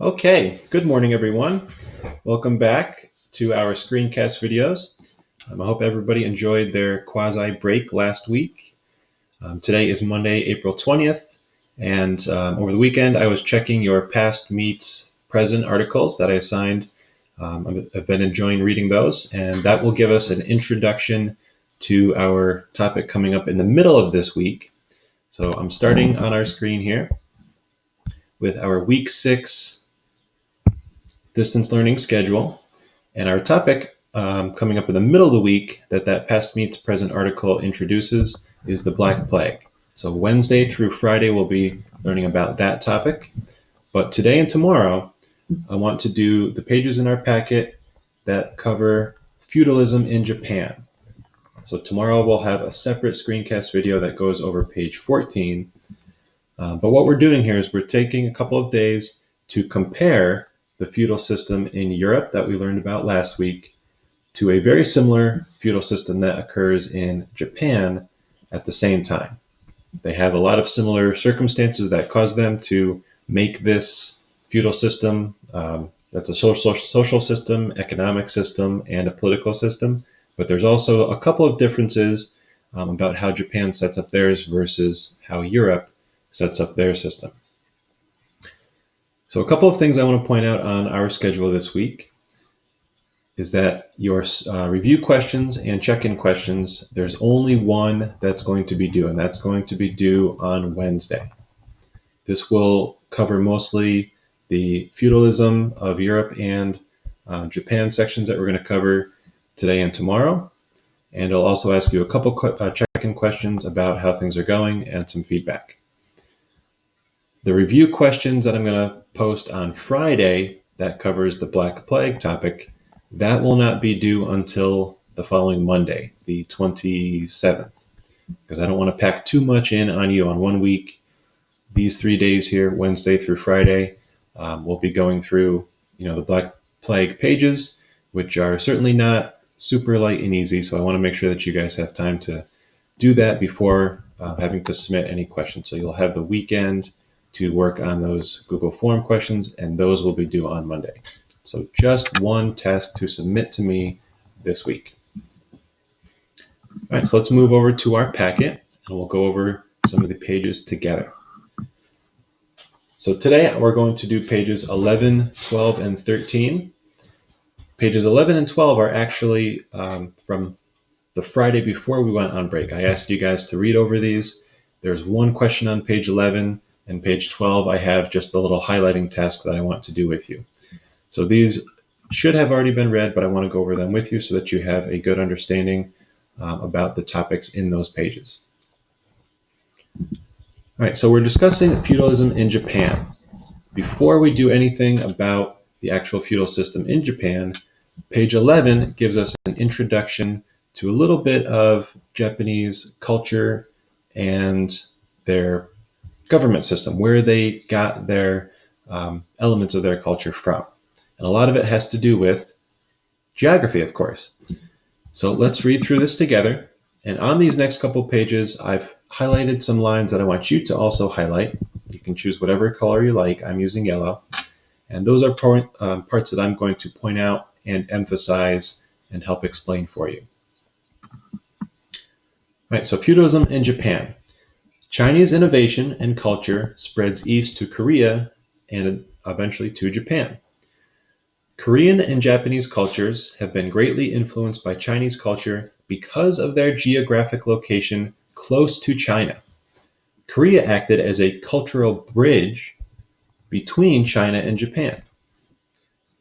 Okay, good morning, everyone. Welcome back to our screencast videos. I hope everybody enjoyed their quasi break last week. Today is Monday, April 20th, and over the weekend I was checking your past meets present articles that I assigned. I've been enjoying reading those, and that will give us an introduction to our topic coming up in the middle of this week. So I'm starting on our screen here with our week 6 distance learning schedule. And our topic coming up in the middle of the week that past meets present article introduces is the Black Plague. So Wednesday through Friday, we'll be learning about that topic. But today and tomorrow, I want to do the pages in our packet that cover feudalism in Japan. So tomorrow we'll have a separate screencast video that goes over page 14. But what we're doing here is we're taking a couple of days to compare the feudal system in Europe that we learned about last week to a very similar feudal system that occurs in Japan at the same time. They have a lot of similar circumstances that cause them to make this feudal system. That's a social system, economic system, and a political system. But there's also a couple of differences about how Japan sets up theirs versus how Europe sets up their system. So a couple of things I want to point out on our schedule this week is that your review questions and check-in questions, there's only one that's going to be due, and that's going to be due on Wednesday. This will cover mostly the feudalism of Europe and Japan sections that we're going to cover today and tomorrow. And I'll also ask you a couple check-in questions about how things are going and some feedback. The review questions that I'm going to post on Friday that covers the Black Plague topic, that will not be due until the following Monday, the 27th, because I don't want to pack too much in on you on 1 week. These 3 days here, Wednesday through Friday, we'll be going through, the Black Plague pages, which are certainly not super light and easy. So I want to make sure that you guys have time to do that before having to submit any questions. So you'll have the weekend to work on those Google form questions, and those will be due on Monday. So just one task to submit to me this week. All right, so let's move over to our packet, and we'll go over some of the pages together. So today we're going to do pages 11, 12, and 13. Pages 11 and 12 are actually from the Friday before we went on break. I asked you guys to read over these. There's one question on page 11. And page 12, I have just a little highlighting task that I want to do with you. So these should have already been read, but I want to go over them with you so that you have a good understanding about the topics in those pages. All right, so we're discussing feudalism in Japan. Before we do anything about the actual feudal system in Japan, page 11 gives us an introduction to a little bit of Japanese culture and their government system, where they got their elements of their culture from. And a lot of it has to do with geography, of course. So let's read through this together. And on these next couple pages, I've highlighted some lines that I want you to also highlight. You can choose whatever color you like. I'm using yellow. And those are parts that I'm going to point out and emphasize and help explain for you. All right, so feudalism in Japan. Chinese innovation and culture spreads east to Korea and eventually to Japan. Korean and Japanese cultures have been greatly influenced by Chinese culture because of their geographic location close to China. Korea acted as a cultural bridge between China and Japan.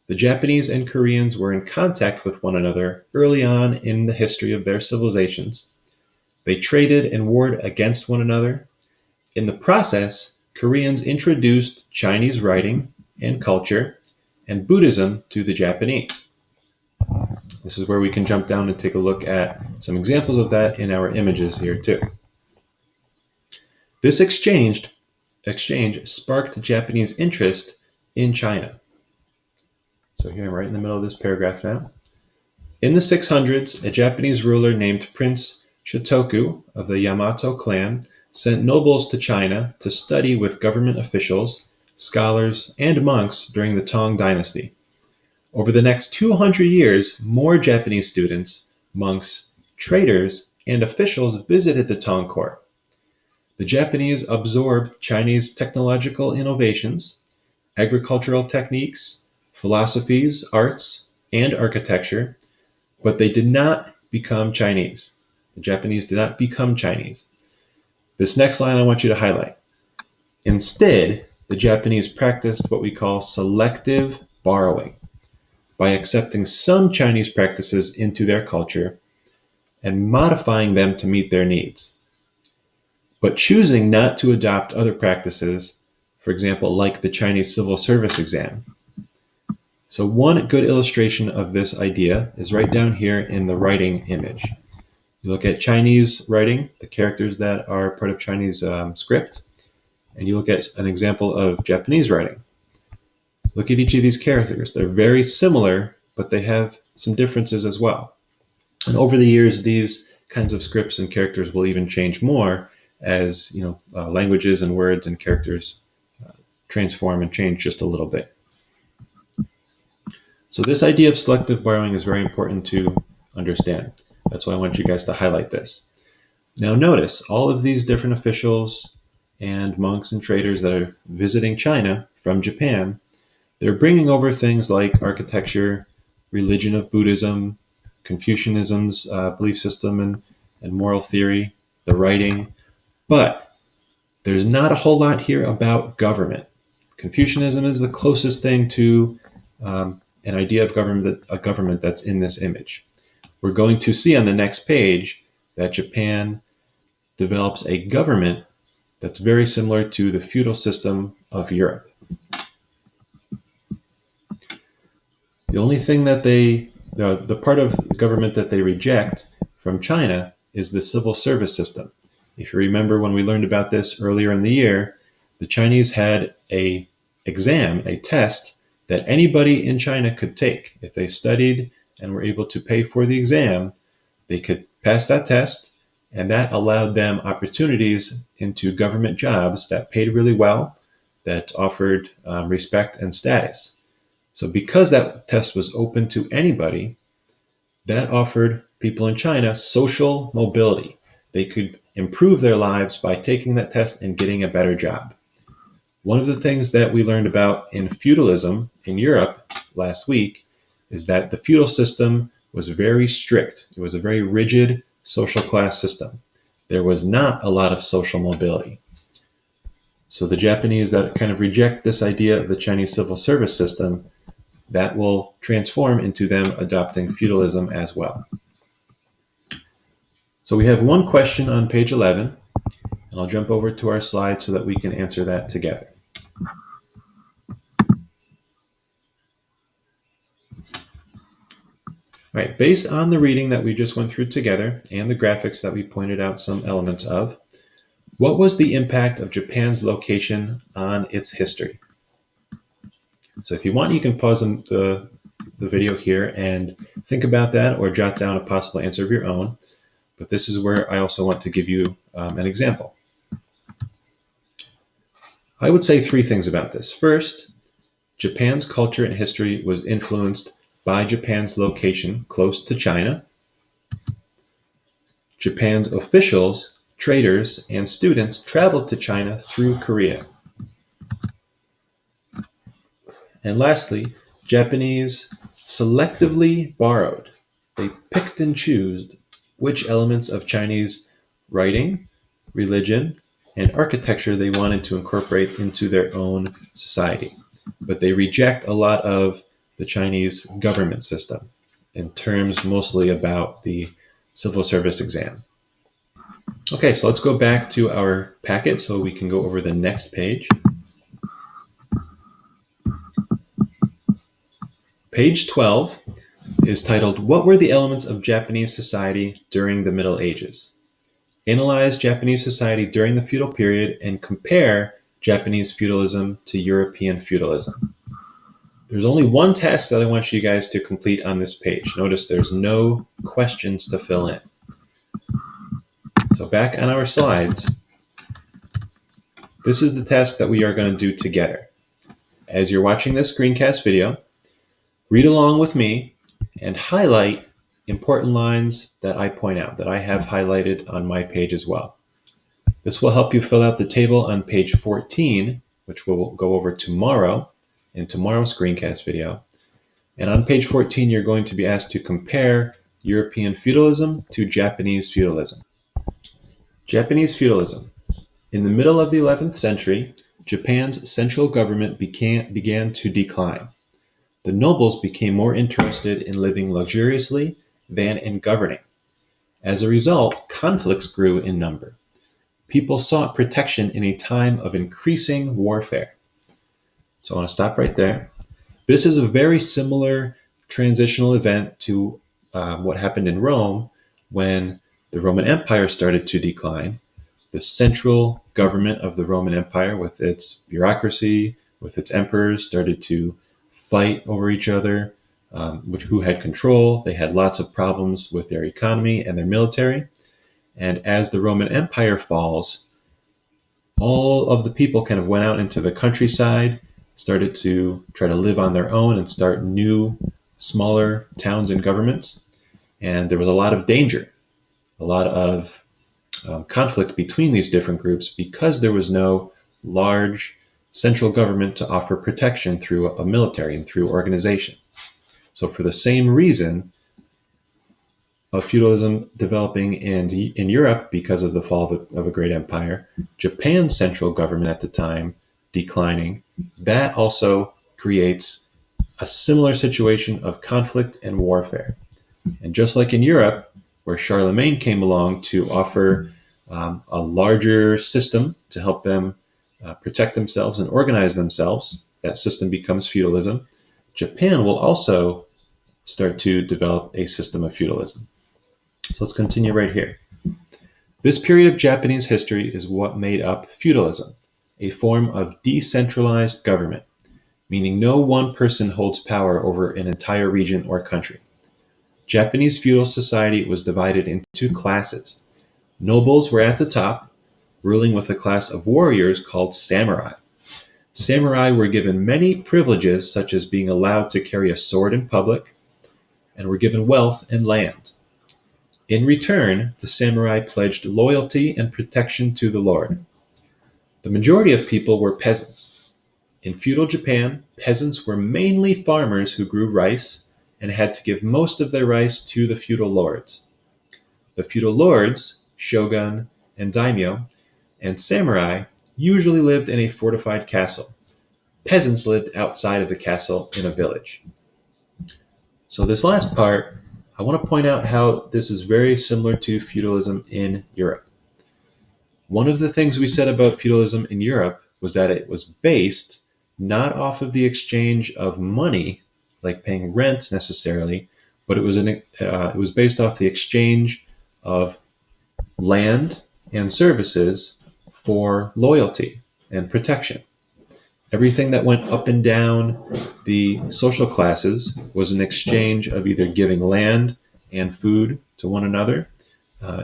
The Japanese and Koreans were in contact with one another early on in the history of their civilizations. They traded and warred against one another. In the process, Koreans introduced Chinese writing and culture and Buddhism to the Japanese. This is where we can jump down and take a look at some examples of that in our images here too. This exchange sparked Japanese interest in China. So here I'm right in the middle of this paragraph now. In the 600s, a Japanese ruler named Prince Shotoku of the Yamato clan sent nobles to China to study with government officials scholars, and monks during the Tang Dynasty. Over the next 200 years, more Japanese students, monks, traders, and officials visited the Tang court. The Japanese absorbed Chinese technological innovations, agricultural techniques, philosophies, arts, and architecture, but they did not become Chinese. The Japanese did not become Chinese. This next line I want you to highlight. Instead, the Japanese practiced what we call selective borrowing by accepting some Chinese practices into their culture and modifying them to meet their needs, but choosing not to adopt other practices, for example, like the Chinese civil service exam. So one good illustration of this idea is right down here in the writing image. You look at Chinese writing, the characters that are part of Chinese script, and you look at an example of Japanese writing. Look at each of these characters. They're very similar, but they have some differences as well. And over the years, these kinds of scripts and characters will even change more as languages and words and characters transform and change just a little bit. So this idea of selective borrowing is very important to understand. That's why I want you guys to highlight this. Now notice all of these different officials and monks and traders that are visiting China from Japan, they're bringing over things like architecture, religion of Buddhism, Confucianism's belief system and moral theory, the writing, but there's not a whole lot here about government. Confucianism is the closest thing to an idea of government, a government that's in this image. We're going to see on the next page that Japan develops a government that's very similar to the feudal system of Europe. The only thing that the part of government that they reject from China is the civil service system. If you remember when we learned about this earlier in the year, the Chinese had a exam, a test that anybody in China could take. If they studied and were able to pay for the exam, they could pass that test, and that allowed them opportunities into government jobs that paid really well, that offered respect and status. So because that test was open to anybody, that offered people in China social mobility. They could improve their lives by taking that test and getting a better job. One of the things that we learned about in feudalism in Europe last week is that the feudal system was very strict. It was a very rigid social class system. There was not a lot of social mobility. So the Japanese that kind of reject this idea of the Chinese civil service system, that will transform into them adopting feudalism as well. So we have one question on page 11, and I'll jump over to our slide so that we can answer that together. All right, based on the reading that we just went through together and the graphics that we pointed out some elements of, what was the impact of Japan's location on its history? So if you want, you can pause the video here and think about that or jot down a possible answer of your own. But this is where I also want to give you an example. I would say three things about this. First, Japan's culture and history was influenced by Japan's location close to China. Japan's officials, traders, and students traveled to China through Korea. And lastly, Japanese selectively borrowed. They picked and chose which elements of Chinese writing, religion, and architecture they wanted to incorporate into their own society. But they reject a lot of the Chinese government system in terms mostly about the civil service exam. Okay, so let's go back to our packet so we can go over the next page. Page 12 is titled, What Were the Elements of Japanese Society During the Middle Ages? Analyze Japanese society during the feudal period and compare Japanese feudalism to European feudalism. There's only one task that I want you guys to complete on this page. Notice there's no questions to fill in. So back on our slides, this is the task that we are going to do together. as you're watching this screencast video, read along with me and highlight important lines that I point out, that I have highlighted on my page as well. This will help you fill out the table on page 14, which we'll go over tomorrow in tomorrow's screencast video. And on page 14, you're going to be asked to compare European feudalism to Japanese feudalism. Japanese feudalism. In the middle of the 11th century, Japan's central government began to decline. The nobles became more interested in living luxuriously than in governing. As a result, conflicts grew in number. People sought protection in a time of increasing warfare. So I want to stop right there. This is a very similar transitional event to what happened in Rome when the Roman Empire started to decline. The central government of the Roman Empire, with its bureaucracy, with its emperors, started to fight over each other, who had control. They had lots of problems with their economy and their military. And as the Roman Empire falls, all of the people kind of went out into the countryside, started to try to live on their own and start new, smaller towns and governments. And there was a lot of danger, a lot of conflict between these different groups because there was no large central government to offer protection through a military and through organization. So for the same reason of feudalism developing in Europe because of the fall of a great empire, Japan's central government at the time declining, that also creates a similar situation of conflict and warfare. And just like in Europe, where Charlemagne came along to offer a larger system to help them protect themselves and organize themselves, that system becomes feudalism. Japan will also start to develop a system of feudalism. So let's continue right here. This period of Japanese history is what made up feudalism, a form of decentralized government, meaning no one person holds power over an entire region or country. Japanese feudal society was divided into classes. Nobles were at the top, ruling with a class of warriors called samurai. Samurai were given many privileges, such as being allowed to carry a sword in public, and were given wealth and land. In return, the samurai pledged loyalty and protection to the lord. The majority of people were peasants. In feudal Japan, peasants were mainly farmers who grew rice and had to give most of their rice to the feudal lords. The feudal lords, shogun and daimyo, and samurai usually lived in a fortified castle. Peasants lived outside of the castle in a village. So this last part, I want to point out how this is very similar to feudalism in Europe. One of the things we said about feudalism in Europe was that it was based not off of the exchange of money, like paying rent necessarily, but it was based off the exchange of land and services for loyalty and protection. Everything that went up and down the social classes was an exchange of either giving land and food to one another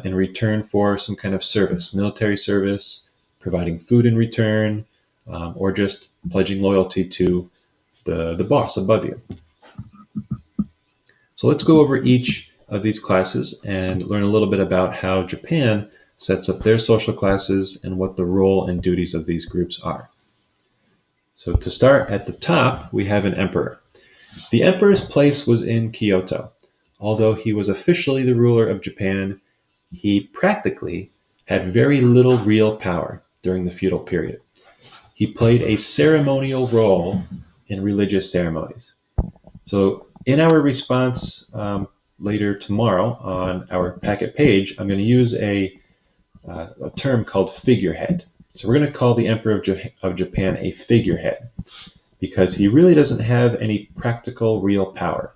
in return for some kind of service, military service, providing food in return, or just pledging loyalty to the boss above you. So let's go over each of these classes and learn a little bit about how Japan sets up their social classes and what the role and duties of these groups are. So to start at the top, we have an emperor. The emperor's place was in Kyoto. Although he was officially the ruler of Japan, he practically had very little real power during the feudal period. He played a ceremonial role in religious ceremonies. So in our response later tomorrow on our packet page, I'm going to use a term called figurehead. So we're going to call the Emperor of Japan a figurehead because he really doesn't have any practical real power.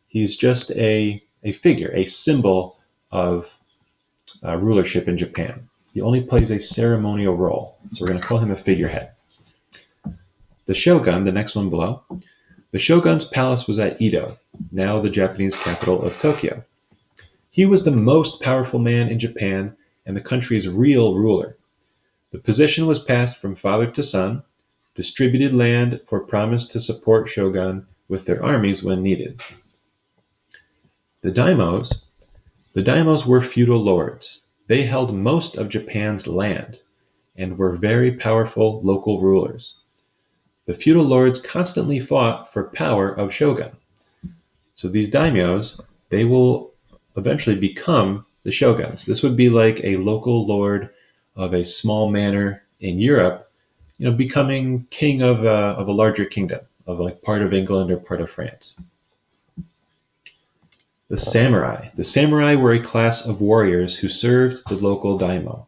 He's just a figure, a symbol of rulership in Japan. He only plays a ceremonial role. So we're going to call him a figurehead. The shogun, the next one below, the shogun's palace was at Edo, now the Japanese capital of Tokyo. He was the most powerful man in Japan and the country's real ruler. The position was passed from father to son, distributed land for promise to support shogun with their armies when needed. The daimos were feudal lords. They held most of Japan's land and were very powerful local rulers. The feudal lords constantly fought for power of shogun. So these daimyos, they will eventually become the shoguns. This would be like a local lord of a small manor in Europe, becoming king of a larger kingdom, of like part of England or part of France. The samurai. The samurai were a class of warriors who served the local daimyo.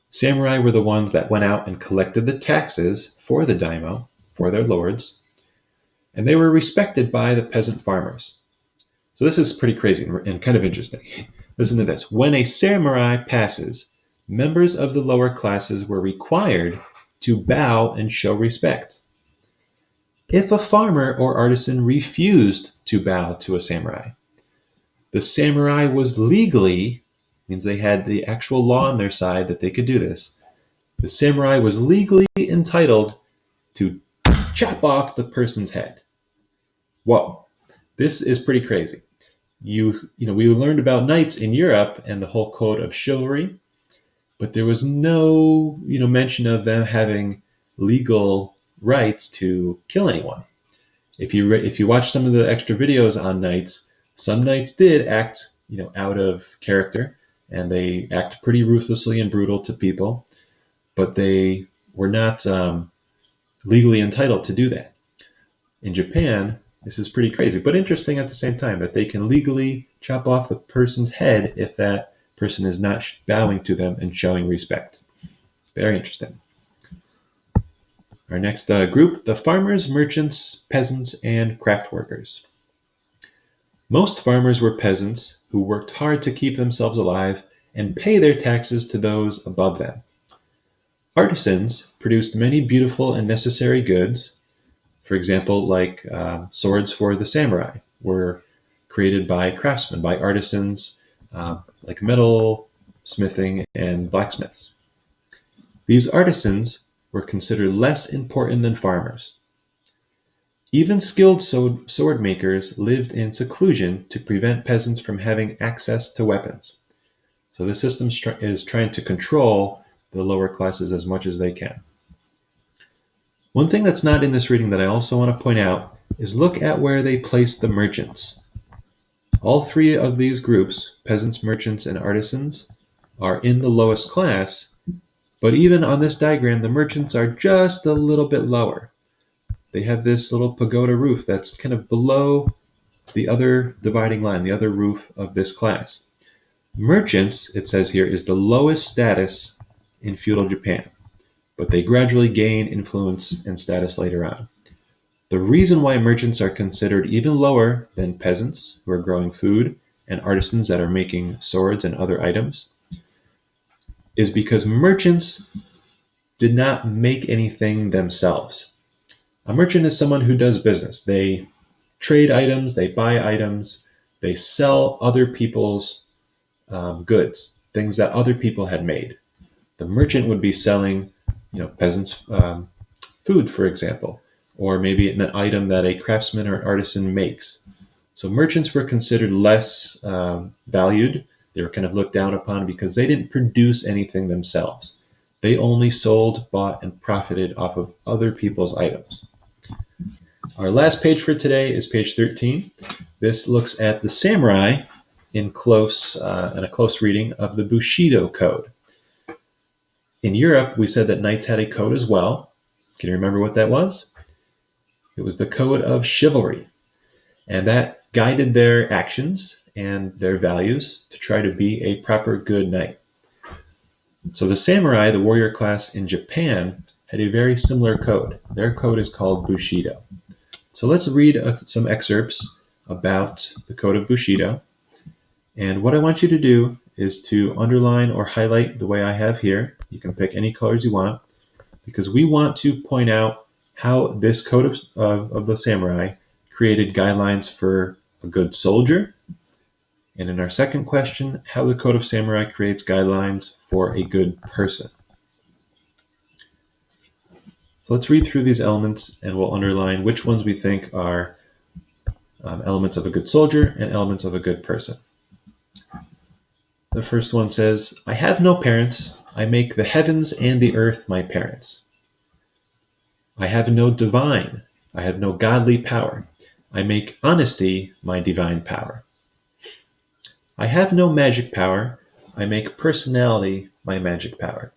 Samurai were the ones that went out and collected the taxes for the daimyo, for their lords, and they were respected by the peasant farmers. So this is pretty crazy and kind of interesting. Listen to this. When a samurai passes, members of the lower classes were required to bow and show respect. If a farmer or artisan refused to bow to a samurai, the samurai was legally, means they had the actual law on their side that they could do this, the samurai was legally entitled to chop off the person's head. Whoa, this is pretty crazy. We learned about knights in Europe and the whole code of chivalry, but there was no, mention of them having legal rights to kill anyone. If you watch some of the extra videos on knights, some knights did act, out of character, and they act pretty ruthlessly and brutal to people, but they were not legally entitled to do that. In Japan, this is pretty crazy, but interesting at the same time that they can legally chop off the person's head if that person is not bowing to them and showing respect. Very interesting. Our next group, the farmers, merchants, peasants, and craft workers. Most farmers were peasants who worked hard to keep themselves alive and pay their taxes to those above them. Artisans produced many beautiful and necessary goods. For example, like swords for the samurai were created by craftsmen, by artisans, like metal smithing and blacksmiths. These artisans were considered less important than farmers. Even skilled sword makers lived in seclusion to prevent peasants from having access to weapons. So the system is trying to control the lower classes as much as they can. One thing that's not in this reading that I also want to point out is look at where they place the merchants. All three of these groups, peasants, merchants, and artisans, are in the lowest class, but even on this diagram, the merchants are just a little bit lower. They have this little pagoda roof that's kind of below the other dividing line, the other roof of this class. Merchants, it says here, is the lowest status in feudal Japan, but they gradually gain influence and status later on. The reason why merchants are considered even lower than peasants who are growing food and artisans that are making swords and other items is because merchants did not make anything themselves. A merchant is someone who does business. They trade items, they buy items, they sell other people's goods, things that other people had made. The merchant would be selling, peasants' food, for example, or maybe an item that a craftsman or artisan makes. So merchants were considered less valued. They were kind of looked down upon because they didn't produce anything themselves. They only sold, bought, and profited off of other people's items. Our last page for today is page 13. This looks at the samurai in a close reading of the Bushido code. In Europe, we said that knights had a code as well. Can you remember what that was? It was the code of chivalry, and that guided their actions and their values to try to be a proper good knight. So the samurai, the warrior class in Japan, had a very similar code. Their code is called Bushido. So let's read some excerpts about the code of Bushido. And what I want you to do is to underline or highlight the way I have here. You can pick any colors you want, because we want to point out how this code of the samurai created guidelines for a good soldier. And in our second question, how the code of samurai creates guidelines for a good person. So let's read through these elements and we'll underline which ones we think are elements of a good soldier and elements of a good person. The first one says, I have no parents. I make the heavens and the earth my parents. I have no divine. I have no godly power. I make honesty my divine power. I have no magic power. I make personality my magic power.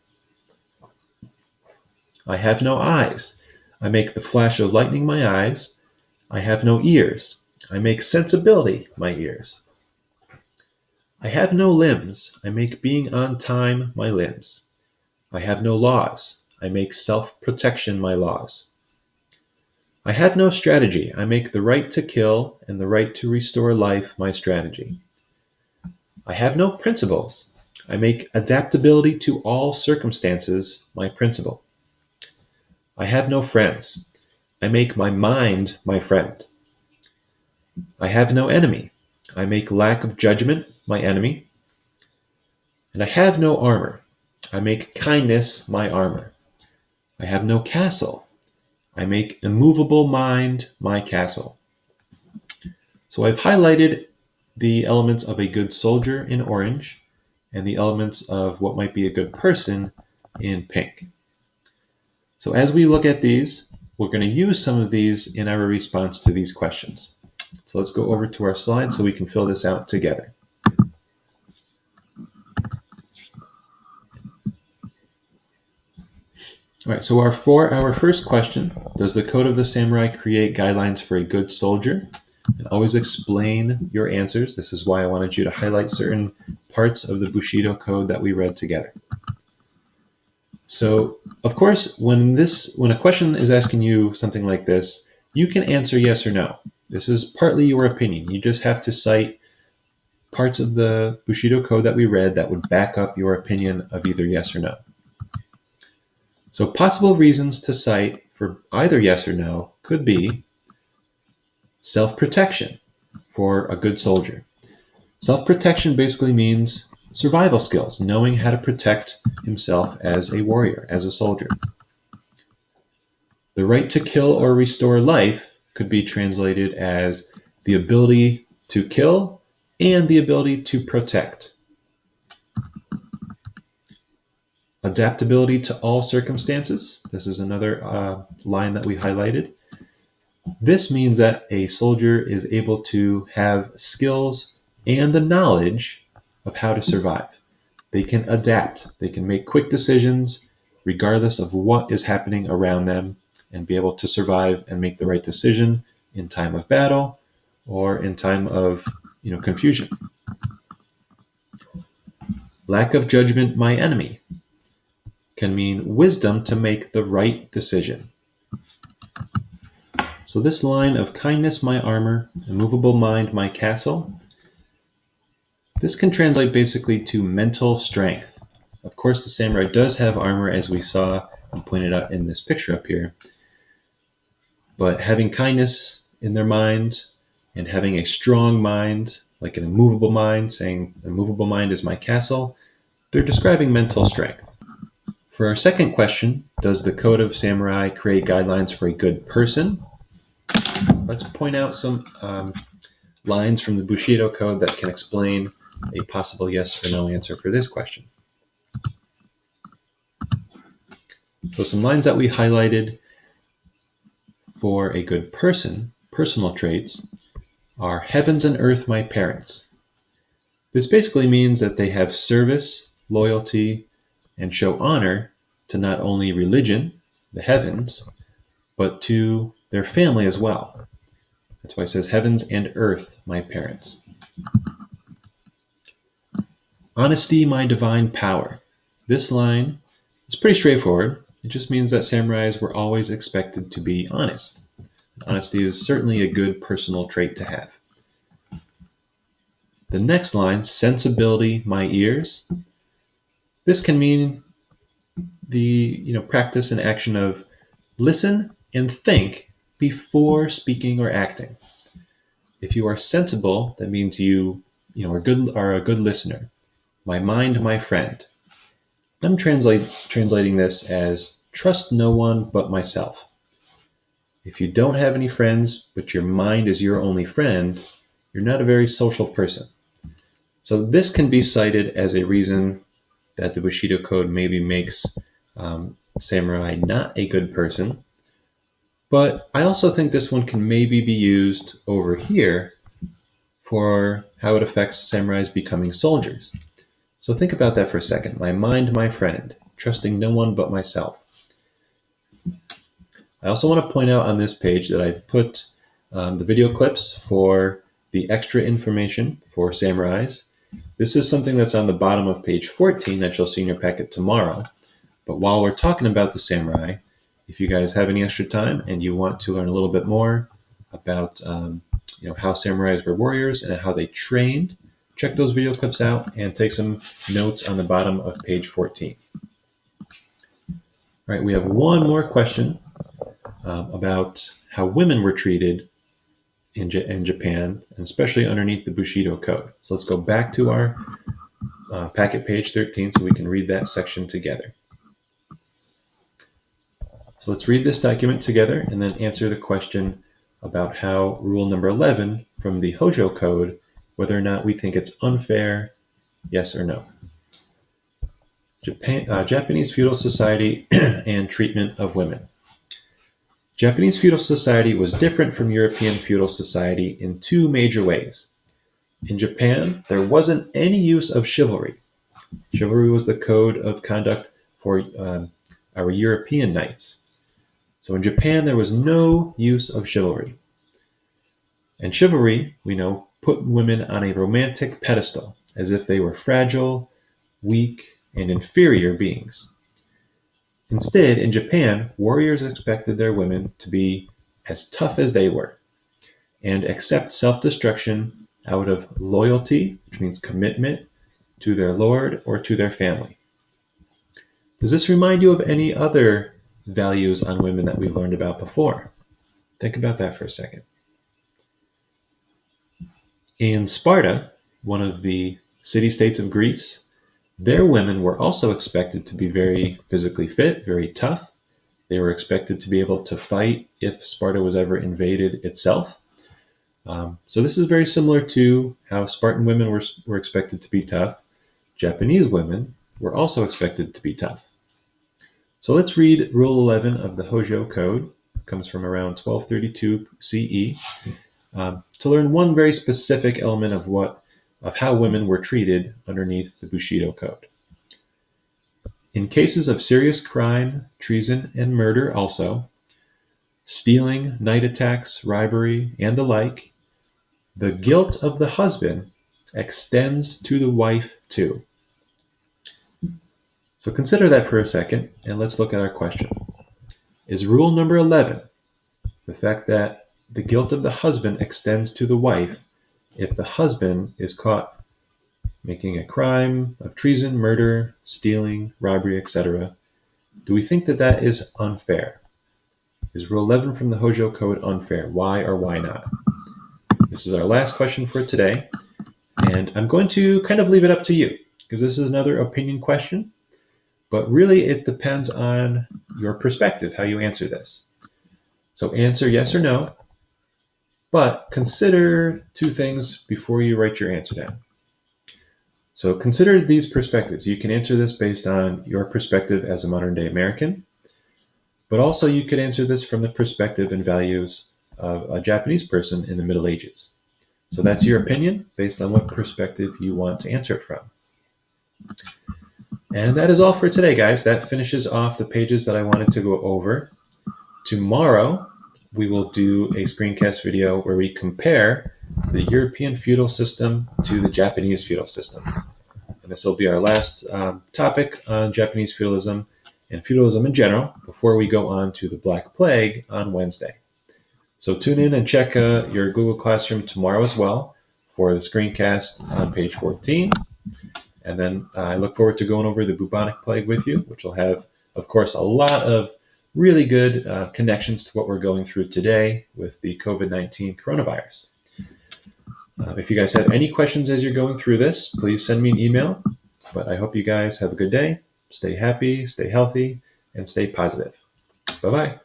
I have no eyes. I make the flash of lightning my eyes. I have no ears. I make sensibility my ears. I have no limbs. I make being on time my limbs. I have no laws. I make self-protection my laws. I have no strategy. I make the right to kill and the right to restore life my strategy. I have no principles. I make adaptability to all circumstances my principle. I have no friends. I make my mind my friend. I have no enemy. I make lack of judgment my enemy. And I have no armor. I make kindness my armor. I have no castle. I make immovable mind my castle. So I've highlighted the elements of a good soldier in orange and the elements of what might be a good person in pink. So as we look at these, we're going to use some of these in our response to these questions. So let's go over to our slide so we can fill this out together. All right, so for our first question, does the Code of the Samurai create guidelines for a good soldier? And always explain your answers. This is why I wanted you to highlight certain parts of the Bushido Code that we read together. So, of course, when a question is asking you something like this, you can answer yes or no. This is partly your opinion. You just have to cite parts of the Bushido Code that we read that would back up your opinion of either yes or no. So possible reasons to cite for either yes or no could be self-protection for a good soldier. Self-protection basically means survival skills, knowing how to protect himself as a warrior, as a soldier. The right to kill or restore life could be translated as the ability to kill and the ability to protect. Adaptability to all circumstances. This is another line that we highlighted. This means that a soldier is able to have skills and the knowledge of how to survive. They can adapt. They can make quick decisions regardless of what is happening around them and be able to survive and make the right decision in time of battle or in time of confusion. Lack of judgment, my enemy, can mean wisdom to make the right decision. So this line of kindness, my armor, immovable mind, my castle, this can translate basically to mental strength. Of course, the samurai does have armor, as we saw and pointed out in this picture up here. But having kindness in their mind and having a strong mind, like an immovable mind, saying immovable mind is my castle, they're describing mental strength. For our second question, does the Code of Samurai create guidelines for a good person? Let's point out some lines from the Bushido Code that can explain a possible yes or no answer for this question. So some lines that we highlighted for a good person, personal traits, are heavens and earth my parents. This basically means that they have service, loyalty, and show honor to not only religion, the heavens, but to their family as well. That's why it says heavens and earth my parents. Honesty my divine power. This line is pretty straightforward. It just means that samurais were always expected to be honest. Honesty is certainly a good personal trait to have. The next line, sensibility my ears. This can mean the practice and action of listen and think before speaking or acting. If you are sensible, that means you are a good listener. My mind, my friend. I'm translating this as trust no one but myself. If you don't have any friends, but your mind is your only friend, you're not a very social person. So this can be cited as a reason that the Bushido Code maybe makes samurai not a good person. But I also think this one can maybe be used over here for how it affects samurais becoming soldiers. So think about that for a second. My mind, my friend, trusting no one but myself. I also want to point out on this page that I've put the video clips for the extra information for samurais. This is something that's on the bottom of page 14 that you'll see in your packet tomorrow. But while we're talking about the samurai, if you guys have any extra time and you want to learn a little bit more about how samurais were warriors and how they trained, check those video clips out and take some notes on the bottom of page 14. All right, we have one more question about how women were treated in Japan, and especially underneath the Bushido Code. So let's go back to our packet page 13 so we can read that section together. So let's read this document together and then answer the question about how rule number 11 from the Hojo Code, whether or not we think it's unfair, yes or no. Japanese feudal society and treatment of women. Japanese feudal society was different from European feudal society in two major ways. In Japan, there wasn't any use of chivalry. Chivalry was the code of conduct for our European knights. So in Japan, there was no use of chivalry. And chivalry, we know, put women on a romantic pedestal, as if they were fragile, weak, and inferior beings. Instead, in Japan, warriors expected their women to be as tough as they were and accept self-destruction out of loyalty, which means commitment, to their lord or to their family. Does this remind you of any other values on women that we've learned about before? Think about that for a second. In Sparta, one of the city-states of Greece, their women were also expected to be very physically fit, very tough. They were expected to be able to fight if Sparta was ever invaded itself. So this is very similar to how Spartan women were expected to be tough. Japanese women were also expected to be tough. So let's read Rule 11 of the Hojo Code. It comes from around 1232 CE to learn one very specific element of how women were treated underneath the Bushido Code. In cases of serious crime, treason, and murder also, stealing, night attacks, robbery, and the like, the guilt of the husband extends to the wife too. So consider that for a second, and let's look at our question. Is rule number 11, the fact that the guilt of the husband extends to the wife if the husband is caught making a crime of treason, murder, stealing, robbery, etc., do we think that that is unfair? Is Rule 11 from the Hojo Code unfair? Why or why not? This is our last question for today, and I'm going to kind of leave it up to you, because this is another opinion question, but really it depends on your perspective, how you answer this. So answer yes or no, but consider two things before you write your answer down. So consider these perspectives. You can answer this based on your perspective as a modern day American, but also you could answer this from the perspective and values of a Japanese person in the Middle Ages. So that's your opinion based on what perspective you want to answer it from. And that is all for today, guys. That finishes off the pages that I wanted to go over. Tomorrow, we will do a screencast video where we compare the European feudal system to the Japanese feudal system. And this will be our last topic on Japanese feudalism and feudalism in general before we go on to the Black Plague on Wednesday. So tune in and check your Google Classroom tomorrow as well for the screencast on page 14. And then I look forward to going over the bubonic plague with you, which will have, of course, a lot of really good connections to what we're going through today with the COVID-19 coronavirus. If you guys have any questions as you're going through this, please send me an email. But I hope you guys have a good day. Stay happy, stay healthy, and stay positive. Bye-bye.